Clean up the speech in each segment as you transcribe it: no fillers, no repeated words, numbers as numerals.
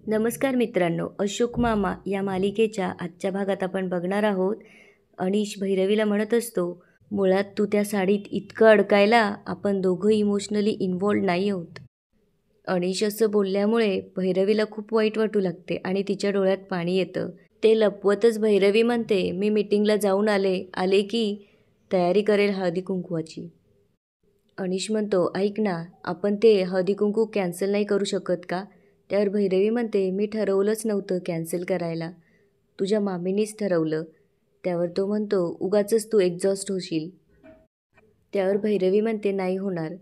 नमस्कार मित्रांनो, अशोक मामा या मालिकेच्या आजच्या भागात आपण बघणार आहोत. अनिश भैरवीला म्हणत असतो, मुळात तू त्या साडीत इतकं अडकायला आपण दोघं इमोशनली इन्व्हॉल्ड नाही आहोत. अनिश असं बोलल्यामुळे भैरवीला खूप वाईट वाटू लागते आणि तिच्या डोळ्यात पाणी येतं. ते लपवतच भैरवी म्हणते, मी मीटिंगला जाऊन आले की तयारी करेल हळदी कुंकवाची. अनिश म्हणतो, ऐक ना, आपण ते हळदी कुंकू कॅन्सल नाही करू शकत का? त्यावर भैरवी म्हणते, मी ठरवलंच नव्हतं कॅन्सल करायला, तुझ्या मामीनीच ठरवलं. त्यावर तो म्हणतो, उगाचच तू एक्झॉस्ट होशील. त्यावर भैरवी म्हणते, नाही होणार.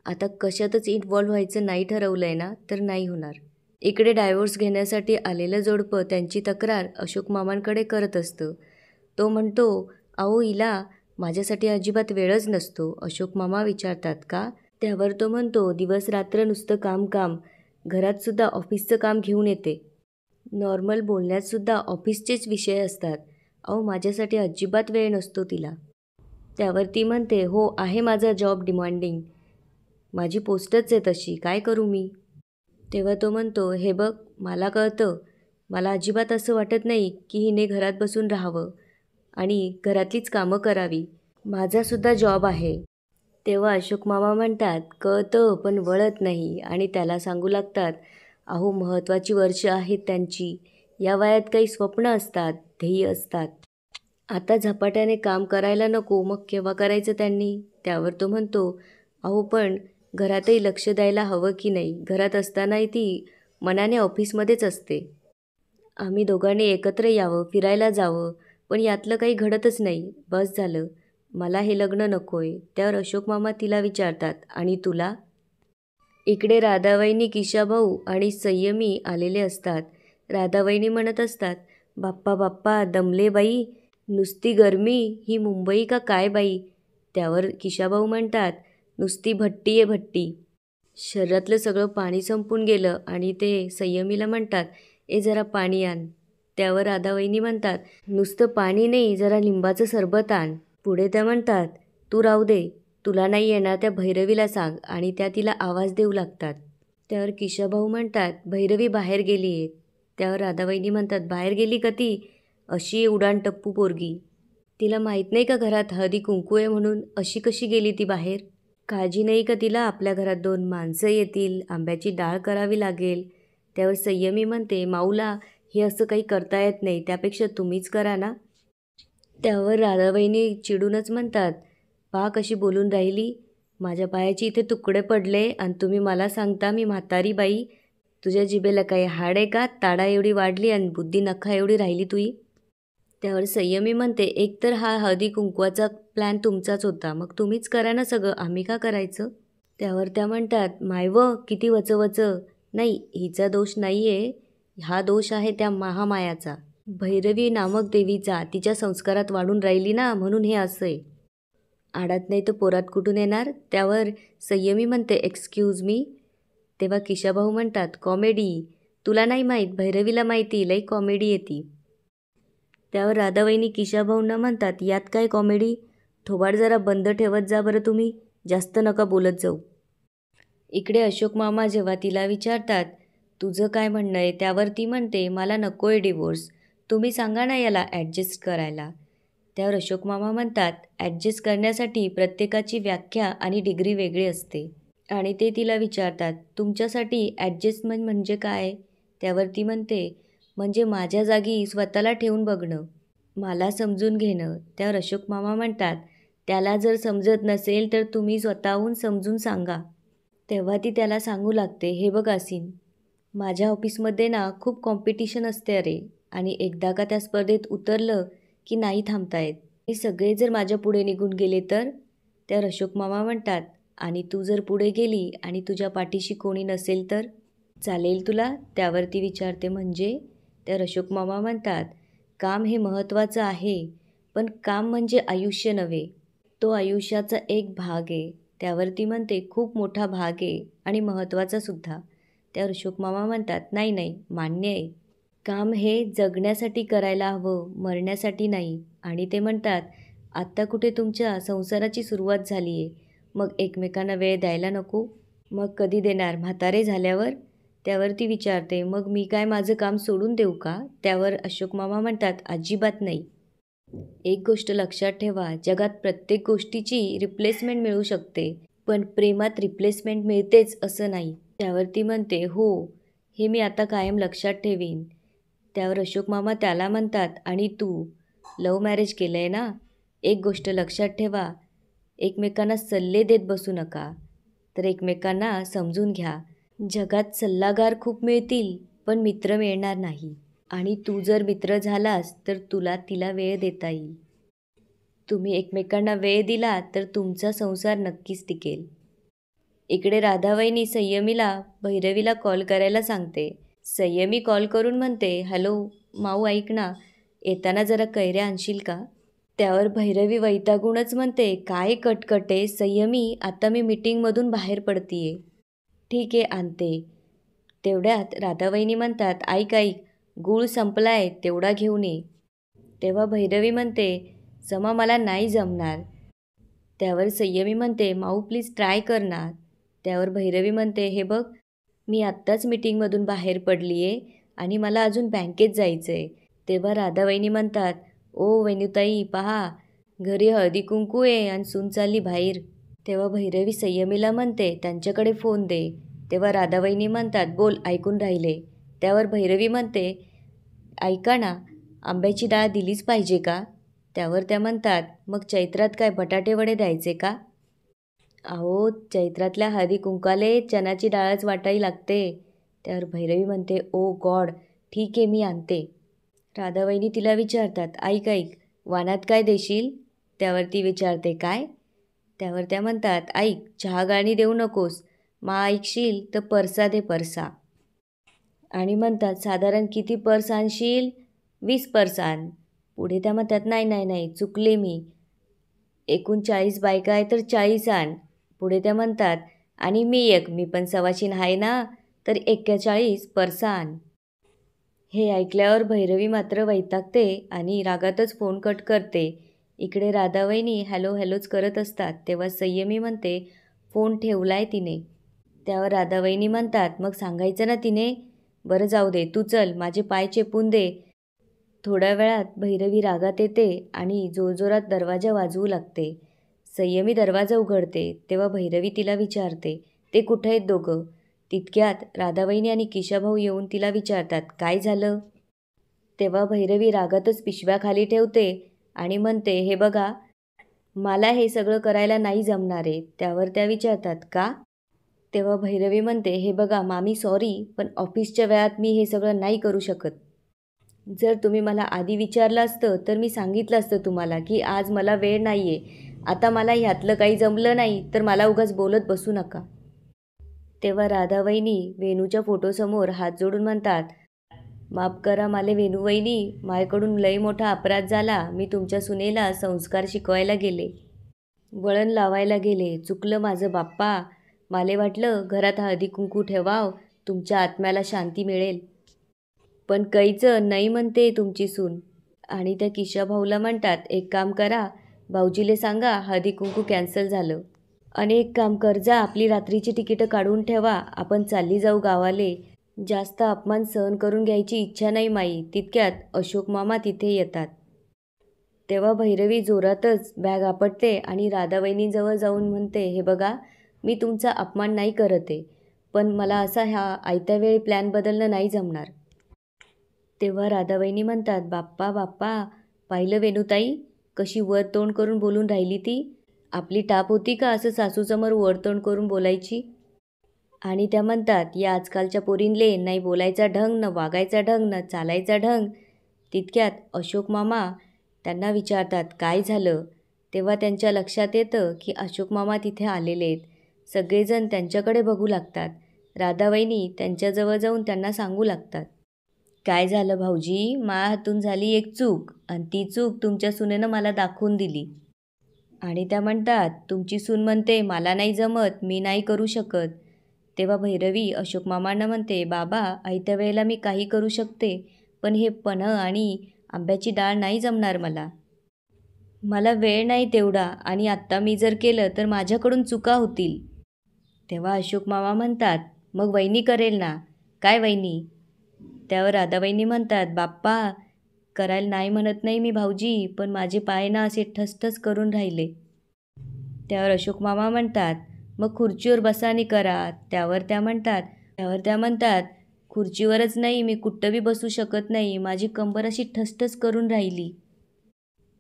आता कशातच इन्व्हॉल्व व्हायचं नाही ठरवलं आहे ना, तर नाही होणार. इकडे डायव्होर्स घेण्यासाठी आलेलं जोडपं त्यांची तक्रार अशोक मामांकडे करत असतं. तो म्हणतो, अहो हिला माझ्यासाठी अजिबात वेळच नसतो. अशोक मामा विचारतात, का? त्यावर तो म्हणतो, दिवस रात्र नुसतं काम काम, घरातसुद्धा ऑफिसचं काम घेऊन येते. नॉर्मल बोलण्यातसुद्धा ऑफिसचेच विषय असतात. अहो माझ्यासाठी अजिबात वेळ नसतो तिला. त्यावर ती म्हणते, हो आहे माझा जॉब डिमांडिंग, माझी पोस्टच आहे तशी, काय करू मी? तेव्हा तो म्हणतो, हे बघ मला कळतं, मला अजिबात असं वाटत नाही की हिने घरात बसून राहावं आणि घरातलीच कामं करावी. माझासुद्धा जॉब आहे. तेव्हा अशोक मामा म्हणतात, कळतं पण वळत नाही आणि त्याला सांगू लागतात, अहो महत्त्वाची वर्ष आहेत त्यांची. या वयात काही स्वप्न असतात, ध्येय असतात. आता झपाट्याने काम करायला नको, मग केव्हा करायचं त्यांनी? त्यावर तो म्हणतो, अहो पण घरातही लक्ष द्यायला हवं की नाही? घरात असतानाही ती मनाने ऑफिसमध्येच असते. आम्ही दोघांनी एकत्र यावं, फिरायला जावं, पण यातलं काही घडतच नाही. बस झालं, मला हे लग्न नको आहे. त्यावर अशोक मामा तिला विचारतात, आणि तुला? इकडे राधाबाईंनी, किशाभाऊ आणि संयमी आलेले असतात. राधाबाईंनी म्हणत असतात, बाप्पा बाप्पा दमले बाई, नुसती गरमी, ही मुंबई का काय बाई? त्यावर किशाभाऊ म्हणतात, नुसती भट्टी आहे भट्टी. शरीरातलं सगळं पाणी संपून गेलं आणि ते संयमीला म्हणतात, ए जरा पाणी आण. त्यावर राधाबाईंनी म्हणतात, नुसतं पाणी नाही, जरा लिंबाचं सरबत आण. पुढे त्या म्हणतात, तू राहू दे, तुला नाही येणार त्या भैरवीला सांग, आणि त्या तिला आवाज देऊ लागतात. त्यावर किशाभाऊ म्हणतात, भैरवी बाहेर गेली आहे. त्यावर राधाबाईंनी म्हणतात, बाहेर गेली का ती? अशी उडाण टप्पू पोरगी, तिला माहीत नाही का घरात हळदी कुंकू आहे म्हणून? अशी कशी गेली ती बाहेर? काळजी नाही का तिला? आपल्या घरात 2 माणसं येतील, आंब्याची डाळ करावी लागेल. त्यावर संयमी म्हणते, माऊला हे असं काही करता येत नाही, त्यापेक्षा तुम्हीच करा ना. त्यावर राधाबाईंनी चिडूनच म्हणतात, पहा कशी बोलून राहिली, माझ्या पायाची इथे तुकडे पडले आणि तुम्ही मला सांगता मी म्हातारी बाई? तुझ्या जिभेला काही हाड आहे का? ताडा एवढी वाढली आणि बुद्धी नखा एवढी राहिली तुई? त्यावर संयमी म्हणते, एकतर हा हळदी कुंकवाचा प्लॅन तुमचाच होता, मग तुम्हीच करा ना सगळं, आम्ही का करायचं? त्यावर त्या म्हणतात, मायव किती वचवच. नाही, हिचा दोष नाही आहे, हा दोष आहे त्या महामायाचा, भैरवी नामक देवीचा. तिच्या संस्कारात वाढून राहिली ना, म्हणून हे असं आहे. आडात नाही तर पोरात कुठून येणार? त्यावर संयमी म्हणते, एक्सक्यूज मी. तेव्हा किशाभाऊ म्हणतात, कॉमेडी, तुला नाही माहीत, भैरवीला माहिती, लई कॉमेडी येते. त्यावर राधाबाईंनी किशाभाऊंना म्हणतात, यात काय कॉमेडी? थोबाड जरा बंद ठेवत जा बरं तुम्ही, जास्त नका बोलत जाऊ. इकडे अशोक मामा जेव्हा तिला विचारतात, तुझं काय म्हणणं आहे? त्यावर ती म्हणते, मला नको आहे डिवोर्स, तुम्ही सांगा ना याला ॲडजस्ट करायला. त्यावर अशोक मामा म्हणतात, ॲडजस्ट करण्यासाठी प्रत्येकाची व्याख्या आणि डिग्री वेगळी असते. आणि ते तिला विचारतात, तुमच्यासाठी ॲडजस्टमेंट म्हणजे काय? त्यावर ती म्हणते, म्हणजे माझ्या जागी स्वतःला ठेवून बघणं, मला समजून घेणं. त्यावर अशोक मामा म्हणतात, त्याला जर समजत नसेल तर तुम्ही स्वतःहून समजून सांगा. तेव्हा ती त्याला सांगू लागते, हे बघ आसीन, माझ्या ऑफिसमध्ये ना खूप कॉम्पिटिशन असते अरे, आणि एकदा का त्या स्पर्धेत उतरलं की नाही थांबता येत. हे सगळे जर माझ्या पुढे निघून गेले तर? त्यावर अशोक मामा म्हणतात, आणि तू जर पुढे गेली आणि तुझ्या पाठीशी कोणी नसेल तर चालेल तुला? त्यावर ती विचारते, म्हणजे? त्यावर अशोक मामा म्हणतात, काम हे महत्त्वाचं आहे, पण काम म्हणजे आयुष्य नव्हे, तो आयुष्याचा एक भाग आहे. त्यावर ती म्हणते, खूप मोठा भाग आहे आणि महत्त्वाचा सुद्धा. त्यावर अशोक मामा म्हणतात, नाही नाही, मान्य आहे, काम हे जगण्यासाठी करायला हवं, मरण्यासाठी नाही. आणि ते म्हणतात, आत्ता कुठे तुमच्या संसाराची सुरुवात झाली आहे, मग एकमेकांना वेळ द्यायला नको? मग कधी देणार, म्हातारे झाल्यावर? त्यावर ती विचारते, मग मी काय माझं काम सोडून देऊ का? त्यावर अशोक मामा म्हणतात, अजिबात नाही. एक गोष्ट लक्षात ठेवा, जगात प्रत्येक गोष्टीची रिप्लेसमेंट मिळू शकते, पण प्रेमात रिप्लेसमेंट मिळतेच असं नाही. त्यावर ती म्हणते, हो, हे मी आता कायम लक्षात ठेवीन. त्यावर अशोक मामा त्याला म्हणतात, आणि तू लव्ह मॅरेज केलं आहे ना? एक गोष्ट लक्षात ठेवा, एकमेकांना सल्ले देत बसू नका, तर एकमेकांना समजून घ्या. जगात सल्लागार खूप मिळतील, पण मित्र मिळणार नाही. आणि तू जर मित्र झालास तर तुला तिला वेळ देता येईल. तुम्ही एकमेकांना वेळ दिला तर तुमचा संसार नक्कीच टिकेल. इकडे राधाबाईंनी संयमीला भैरवीला कॉल करायला सांगते. संयमी कॉल करून म्हणते, हॅलो माऊ, ऐक ना, येताना जरा कैऱ्या आणशील का? त्यावर भैरवी वैतागूनच म्हणते, काय कटकटे संयमी, आता मी मीटिंगमधून बाहेर पडतीये. ठीक आहे, आणते. तेवढ्यात राधाबाईंनी म्हणतात, ऐक ऐक, गूळ संपलाय, तेवढा घेऊन ये. तेव्हा भैरवी म्हणते, समा मला नाही जमणार. त्यावर संयमी म्हणते, माऊ प्लीज ट्राय कर ना. त्यावर भैरवी म्हणते, हे बघ, मी आत्ताच मीटिंगमधून बाहेर पडली आहे आणि मला अजून बँकेत जायचं आहे. तेव्हा राधाबाईंनी म्हणतात, ओ वेणुताई पहा, घरी हळदी कुंकू आहे आणि सून चालली बाहेर. तेव्हा भैरवी संयमीला म्हणते, त्यांच्याकडे फोन दे. तेव्हा राधाबाईंनी म्हणतात, बोल, ऐकून राहिले. त्यावर भैरवी म्हणते, ऐका ना, आंब्याची डाळ दिलीच पाहिजे का? त्यावर त्या म्हणतात, मग चैत्रात काय बटाटे वडे द्यायचे का? अहो, चैत्रातल्या हळदी कुंकाले चण्याची डाळच वाटावी लागते. त्यावर भैरवी म्हणते, ओ गॉड, ठीक आहे, मी आणते. राधाबाईंनी तिला विचारतात, ऐक ऐक, वाणात काय देशील? त्यावर ती विचारते, काय? त्यावर त्या म्हणतात, ऐक, चहा गाळणी देऊ नकोस, मा ऐकशील तर परसा दे, परसा. आणि म्हणतात, साधारण किती पर्स आणशील? 20 पर्स आण. पुढे त्या म्हणतात, नाही नाही नाही, चुकले मी, एकूण 40 बायका आहे तर 40 आण. पुढे त्या म्हणतात, आणि मी पण सवाशीण आहे ना, तर 41 पर्सा आण. हे ऐकल्यावर भैरवी मात्र वैतागते आणि रागातच फोन कट करते. इकडे राधाबाईंनी हॅलो हॅलोच करत असतात. तेव्हा संयमी म्हणते, फोन ठेवलाय तिने. त्यावर राधाबाईंनी म्हणतात, मग सांगायचं ना तिने. बरं जाऊ दे, तू चल, माझे पाय चेपून दे. थोड्या वेळात भैरवी रागात येते आणि जोरजोरात दरवाजा वाजवू लागते. संयमी दरवाजा उघडते. तेव्हा भैरवी तिला विचारते, ते कुठे आहेत दोघं? तितक्यात राधाबाईंनी आणि किशाभाऊ येऊन तिला विचारतात, काय झालं? तेव्हा भैरवी रागातच पिशव्या खाली ठेवते आणि म्हणते, हे बघा, मला हे सगळं करायला नाही जमणार आहे. त्यावर त्या विचारतात, का? तेव्हा भैरवी म्हणते, हे बघा मामी, सॉरी, पण ऑफिसच्या वेळात मी हे सगळं नाही करू शकत. जर तुम्ही मला आधी विचारलं असतं तर मी सांगितलं असतं तुम्हाला की आज मला वेळ नाही आहे. आता मला ह्यातलं काही जमलं नाही तर मला उगाच बोलत बसू नका. तेव्हा राधाबाईंनी वेणूच्या फोटोसमोर हात जोडून म्हणतात, माफ करा माले वेणूवहिनी, माझ्याकडून लई मोठा अपराध झाला. मी तुमच्या सुनेला संस्कार शिकवायला गेले, वळण लावायला गेले. चुकलं माझं बाप्पा. माले वाटलं घरात हळदी कुंकू ठेवाव, तुमच्या आत्म्याला शांती मिळेल. पण कैचं नाही म्हणते तुमची सून. आणि त्या किशाभाऊला म्हणतात, एक काम करा, भाऊजीले सांगा हळदी कुंकू कॅन्सल झालं. आणि एक काम कर, जा आपली रात्रीची तिकीटं काढून ठेवा, आपण चालली जाऊ गावाले. जास्त अपमान सहन करून घ्यायची इच्छा नाही माई. तितक्यात अशोक मामा तिथे येतात. तेव्हा भैरवी जोरातच बॅग आपटते आणि राधाबाईंजवळ जाऊन म्हणते, हे बघा, मी तुमचा अपमान नाही करत आहे, पण मला असा ह्या आयत्या वेळी प्लॅन बदलणं नाही जमणार. तेव्हा राधाबाईंनी म्हणतात, बाप्पा बाप्पा, पाहिलं वेणूताई कशी वर तोंड करून बोलून राहिली ती. आपली टाप होती का असं सासूसमोर वर तोंड करून बोलायची? आणि त्या म्हणतात, या आजकालच्या पोरींले नाही बोलायचा ढंग, न वागायचा ढंग, न चालायचा ढंग. तितक्यात अशोक मामा त्यांना विचारतात, काय झालं? तेव्हा त्यांच्या लक्षात येतं की अशोक मामा तिथे आलेले आहेत. सगळेजण त्यांच्याकडे बघू लागतात. राधाबाईंनी त्यांच्याजवळ जाऊन त्यांना सांगू लागतात, काय झालं भाऊजी, माझ्या हातून झाली एक चूक आणि ती चूक तुमच्या सुनेनं मला दाखवून दिली. आणि त्या म्हणतात, तुमची सून म्हणते मला नाही जमत, मी नाही करू शकत. तेव्हा भैरवी अशोक मामांना म्हणते, बाबा, आयत्या वेळेला मी काही करू शकते, पण हे पन्हं आणि आंब्याची डाळ नाही जमणार मला. मला वेळ नाही तेवढा, आणि आत्ता मी जर केलं तर माझ्याकडून चुका होतील. तेव्हा अशोक मामा म्हणतात, मग वहिनी करेल ना. काय वहिनी? त्यावर राधाबाईंनी म्हणतात, बाप्पा, करायला नाही म्हणत नाही मी भाऊजी, पण माझे पाय ना असे ठसठस करून राहिले. त्यावर अशोक मामा म्हणतात, मग खुर्चीवर बसा आणि करा. त्यावर त्या म्हणतात, खुर्चीवरच नाही, मी कुठं बी बसू शकत नाही, माझी कंबर अशी ठसठस करून राहिली.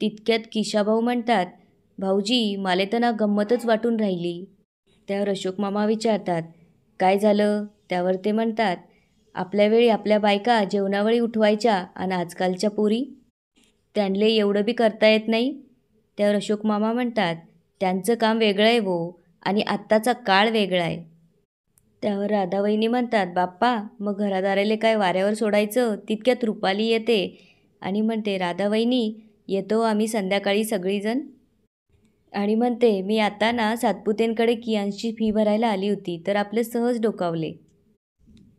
तितक्यात किशाभाऊ म्हणतात, भाऊजी, मला तर ना गंमतच वाटून राहिली. त्यावर अशोक मामा विचारतात, काय झालं? त्यावर ते म्हणतात, आपल्या वेळी आपल्या बायका जेवणावेळी उठवायच्या आणि आजकालच्या पोरी, त्यांले एवढं बी करता येत नाही. त्यावर अशोक मामा म्हणतात, त्यांचं काम वेगळं आहे वो, आणि आत्ताचा काळ वेगळा आहे. त्यावर राधावहिनी म्हणतात, बाप्पा, मग घरादाराले काय वाऱ्यावर सोडायचं? तितक्यात रुपाली येते आणि म्हणते, राधावहिनी, येतो आम्ही संध्याकाळी सगळीजण. आणि म्हणते, मी आता ना सातपुतेंकडे कियांची फी भरायला आली होती, तर आपले सहज डोकावले.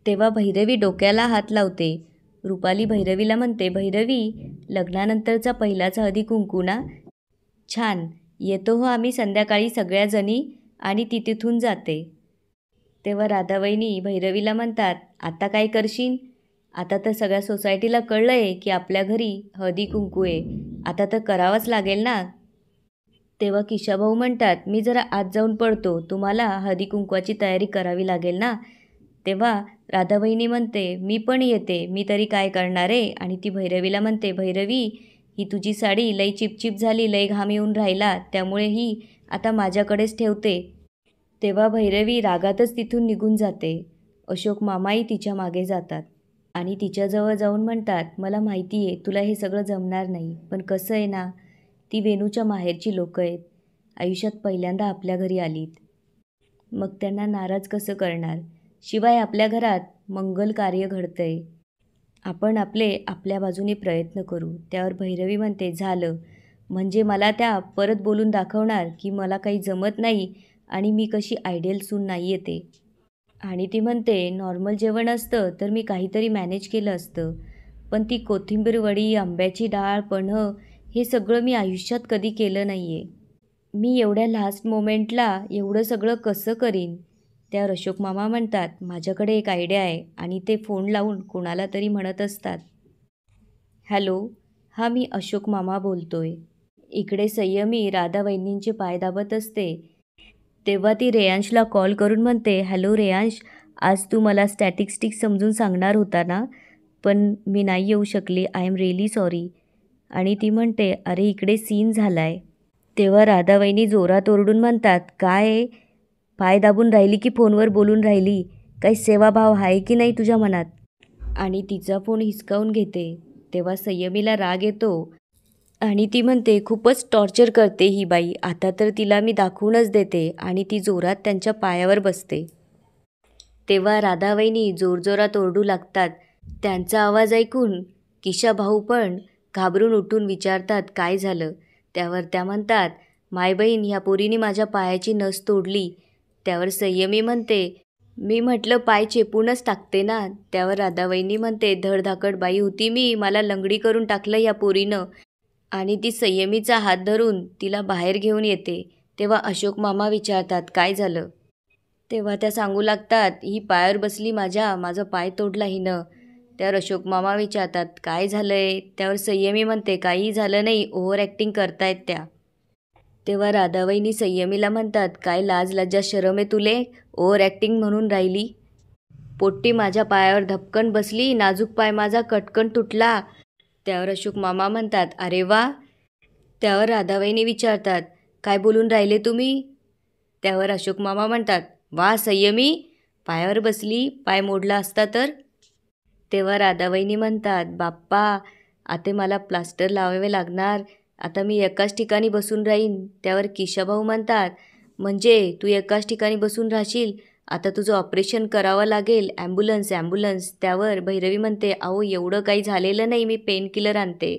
तेव्हा भैरवी डोक्याला हात लावते. रुपाली भैरवीला म्हणते, भैरवी, लग्नानंतरचा पहिलाचा हळदी कुंकू ना? छान, येतो हो आम्ही संध्याकाळी सगळ्याजणी. आणि ती तिथून जाते. तेव्हा राधावहिनी भैरवीला म्हणतात, आता काय करशील? आता तर सगळ्या सोसायटीला कळलं आहे की आपल्या घरी हळदी कुंकू आहे, आता तर करावंच लागेल ना. तेव्हा किशाभाऊ म्हणतात, मी जरा आत जाऊन पडतो, तुम्हाला हळदी कुंकवाची तयारी करावी लागेल ना. तेव्हा राधाबहिणी म्हणते, मी पण येते, मी तरी काय करणार आहे. आणि ती भैरवीला म्हणते, भैरवी, ही तुझी साडी लई चिपचिप झाली, लई घाम येऊन राहिला, त्यामुळे ही आता माझ्याकडेच ठेवते. तेव्हा भैरवी रागातच तिथून निघून जाते. अशोक मामाही तिच्या मागे जातात आणि तिच्याजवळ जाऊन म्हणतात, मला माहिती आहे तुला हे सगळं जमणार नाही, पण कसं आहे ना, ती वेणूच्या माहेरची लोकं आहेत, आयुष्यात पहिल्यांदा आपल्या घरी आलीत, मग त्यांना नाराज कसं करणार? शिवाय आपल्या घरात मंगल कार्य घडतंय, आपण आपल्या बाजूने प्रयत्न करू. त्यावर भैरवी म्हणते, झालं, म्हणजे मला त्या परत बोलून दाखवणार की मला काही जमत नाही आणि मी कशी आयडियल सून नाही येते. आणि ती म्हणते, नॉर्मल जेवण असतं तर मी काहीतरी मॅनेज केलं असतं, पण ती कोथिंबीर वडी, आंब्याची डाळ, पन्हं, हे सगळं मी आयुष्यात कधी केलं नाही आहे. मी एवढ्या लास्ट मोमेंटला एवढं सगळं कसं करीन? त्यावर अशोक मामा म्हणतात, माझ्याकडे एक आयडिया आहे. आणि ते फोन लावून कोणाला तरी म्हणत असतात, हॅलो, हा मी अशोक मामा बोलतोय. इकडे संयमी राधावहिनींचे पाय दाबत असते. तेव्हा ती रेयांशला कॉल करून म्हणते, हॅलो रेयांश, आज तू मला स्टॅटिस्टिक्स समजून सांगणार होता ना, पण मी नाही येऊ शकले, आय एम रिअली सॉरी. आणि ती म्हणते, अरे इकडे सीन झाला आहे. तेव्हा राधावहिनी जोरात ओरडून म्हणतात, काय, पाय दाबून राहिली की फोनवर बोलून राहिली? काही सेवाभाव आहे की नाही तुझ्या मनात? आणि तिचा फोन हिसकावून घेते. तेव्हा संयमीला राग येतो आणि ती म्हणते, खूपच टॉर्चर करते ही बाई, आता तर तिला मी दाखवूनच देते. आणि ती जोरात त्यांच्या पायावर बसते. तेव्हा राधावहिनी जोरजोरात ओरडू लागतात. त्यांचा आवाज ऐकून किशाभाऊ पण घाबरून उठून विचारतात, काय झालं? त्यावर त्या म्हणतात, माय बहीण, ह्या पोरीने माझ्या पायाची नस तोडली. त्यावर संयमी म्हणते, मी म्हटलं पाय चेपूनच टाकते ना. त्यावर राधावहिनी म्हणते, धडधाकट बाई होती मी, मला लंगडी करून टाकलं या पोरीनं. आणि ती संयमीचा हात धरून तिला बाहेर घेऊन येते. तेव्हा अशोक मामा विचारतात, काय झालं? तेव्हा त्या सांगू लागतात, ही पायावर बसली माझा पाय तोडला हिनं. त्यावर अशोक मामा विचारतात, काय झालंय? त्यावर संयमी म्हणते, काही झालं नाही, ओव्हर ॲक्टिंग करतायत त्या. तेव्हा राधावहिनी संयमीला म्हणतात, काय लाज लज्जा शरम आहे तुले? ओव्हर ॲक्टिंग म्हणून राहिली. पोट्टी माझ्या पायावर धपकन बसली, नाजूक पाय माझा कटकन तुटला. त्यावर अशोक मामा म्हणतात, अरे वा. त्यावर राधावहिनी विचारतात, काय बोलून राहिले तुम्ही? त्यावर अशोक मामा म्हणतात, वा संयमी, पायावर बसली, पाय मोडला असता तर? तेव्हा राधावहिनी म्हणतात, बाप्पा, आता मला प्लास्टर लावावे लागणार, आता मी एकाच ठिकाणी बसून राहीन. त्यावर किशाभाऊ म्हणतात, म्हणजे तू एकाच ठिकाणी बसून राहशील? आता तुझं ऑपरेशन करावं लागेल, ॲम्ब्युलन्स. त्यावर भैरवी म्हणते, अहो एवढं काही झालेलं नाही, मी पेनकिलर आणते.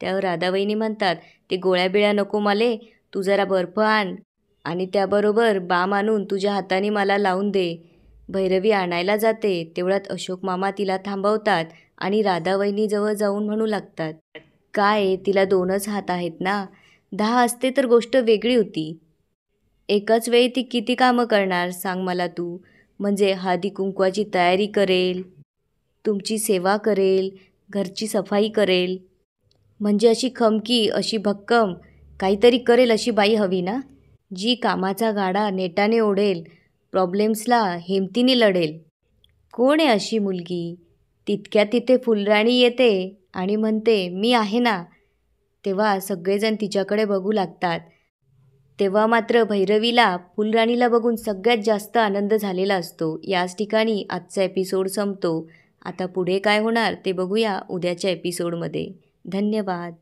त्यावर राधावहिनी म्हणतात, ते गोळ्या बिळ्या नको मले, तू जरा बर्फ आण आणि त्याबरोबर बाम आणून तुझ्या हाताने मला लावून दे. भैरवी आणायला जाते. तेवढ्यात अशोक मामा तिला थांबवतात आणि राधावहिनीजवळ जाऊन म्हणू लागतात, काय तिला 2च हात आहेत ना, 10 असते तर गोष्ट वेगळी होती. एकाच वेळी ती किती कामं करणार सांग मला तू? म्हणजे हळदी कुंकवाची तयारी करेल, तुमची सेवा करेल, घरची सफाई करेल. म्हणजे अशी खमकी, अशी भक्कम काहीतरी करेल अशी बाई हवी ना, जी कामाचा गाडा नेटाने ओढेल, प्रॉब्लेम्सला हिमतीने लढेल. कोण आहे अशी मुलगी? तितक्या तिथे फुलराणी येते आणि म्हणते, मी आहे ना. तेव्हा सगळेजण तिच्याकडे बघू लागतात. तेव्हा मात्र भैरवीला फुलराणीला बघून सगळ्यात जास्त आनंद झालेला असतो. याच ठिकाणी आजचा एपिसोड संपतो. आता पुढे काय होणार ते बघूया उद्याच्या एपिसोडमध्ये. धन्यवाद.